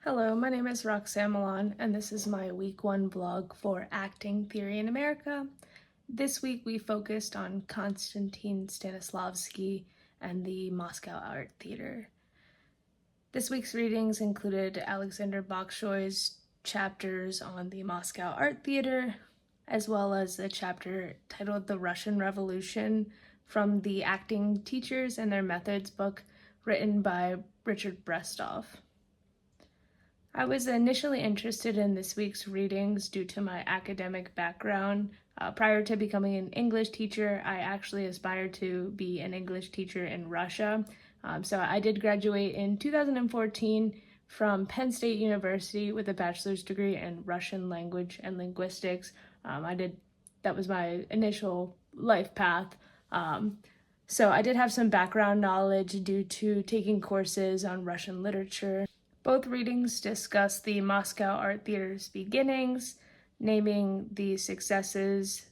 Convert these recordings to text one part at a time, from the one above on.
Hello, my name is Roxanne Millan, and this is my week 1 vlog for Acting Theory in America. This week we focused on Konstantin Stanislavski and the Moscow Art Theater. This week's readings included Alexander Bakshy's chapters on the Moscow Art Theater, as well as a chapter titled The Russian Revolution from the Acting Teachers and Their Methods book written by Richard Brestoff. I was initially interested in this week's readings due to my academic background. Prior to becoming an English teacher, I actually aspired to be an English teacher in Russia. So I did graduate in 2014 from Penn State University with a bachelor's degree in Russian language and linguistics. That was my initial life path. So I did have some background knowledge due to taking courses on Russian literature. Both readings discuss the Moscow Art Theater's beginnings, naming the successes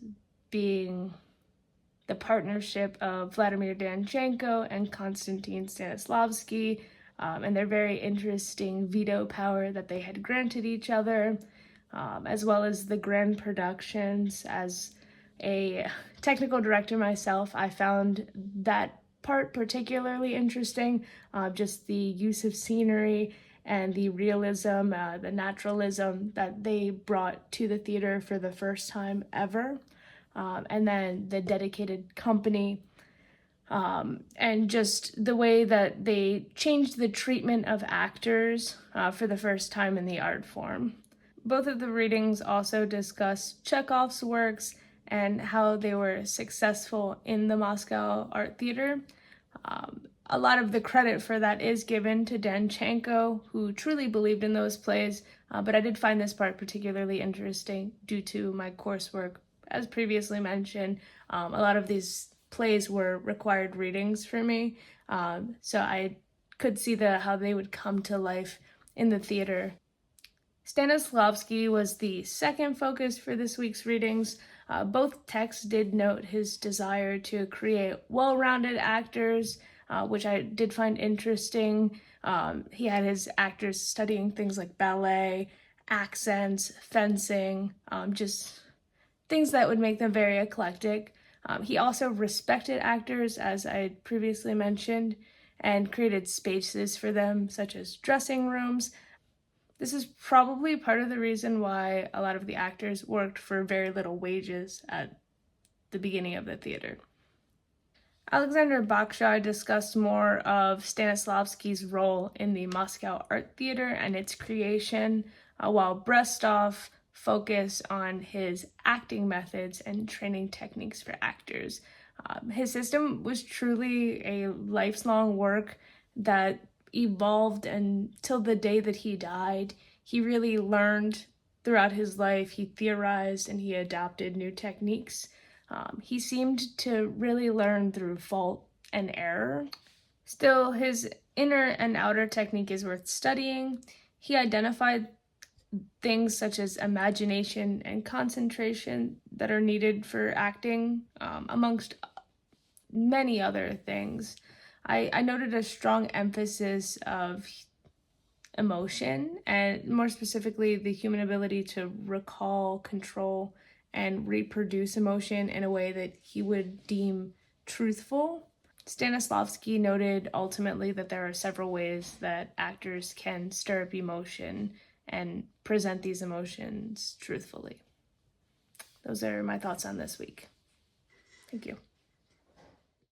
being the partnership of Vladimir Danchenko and Konstantin Stanislavski, and their very interesting veto power that they had granted each other, as well as the grand productions. As a technical director myself, I found that part particularly interesting, just the use of scenery and the realism, the naturalism that they brought to the theater for the first time ever. And then the dedicated company, and just the way that they changed the treatment of actors for the first time in the art form. Both of the readings also discuss Chekhov's works and how they were successful in the Moscow Art Theater. A lot of the credit for that is given to Danchenko, who truly believed in those plays, but I did find this part particularly interesting due to my coursework. As previously mentioned, a lot of these plays were required readings for me, so I could see how they would come to life in the theater. Stanislavski was the second focus for this week's readings. Both texts did note his desire to create well-rounded actors, which I did find interesting. He had his actors studying things like ballet, accents, fencing, just things that would make them very eclectic. He also respected actors, as I previously mentioned, and created spaces for them, such as dressing rooms. This is probably part of the reason why a lot of the actors worked for very little wages at the beginning of the theater. Alexander Bakshy discussed more of Stanislavski's role in the Moscow Art Theater and its creation, while Brestoff focused on his acting methods and training techniques for actors. His system was truly a lifelong work that evolved until the day that he died. He really learned throughout his life. He theorized and he adopted new techniques. He seemed to really learn through fault and error. Still, his inner and outer technique is worth studying. He identified things such as imagination and concentration that are needed for acting, amongst many other things. I noted a strong emphasis of emotion, and more specifically, the human ability to recall, control, and reproduce emotion in a way that he would deem truthful. Stanislavski noted ultimately that there are several ways that actors can stir up emotion and present these emotions truthfully. Those are my thoughts on this week. Thank you.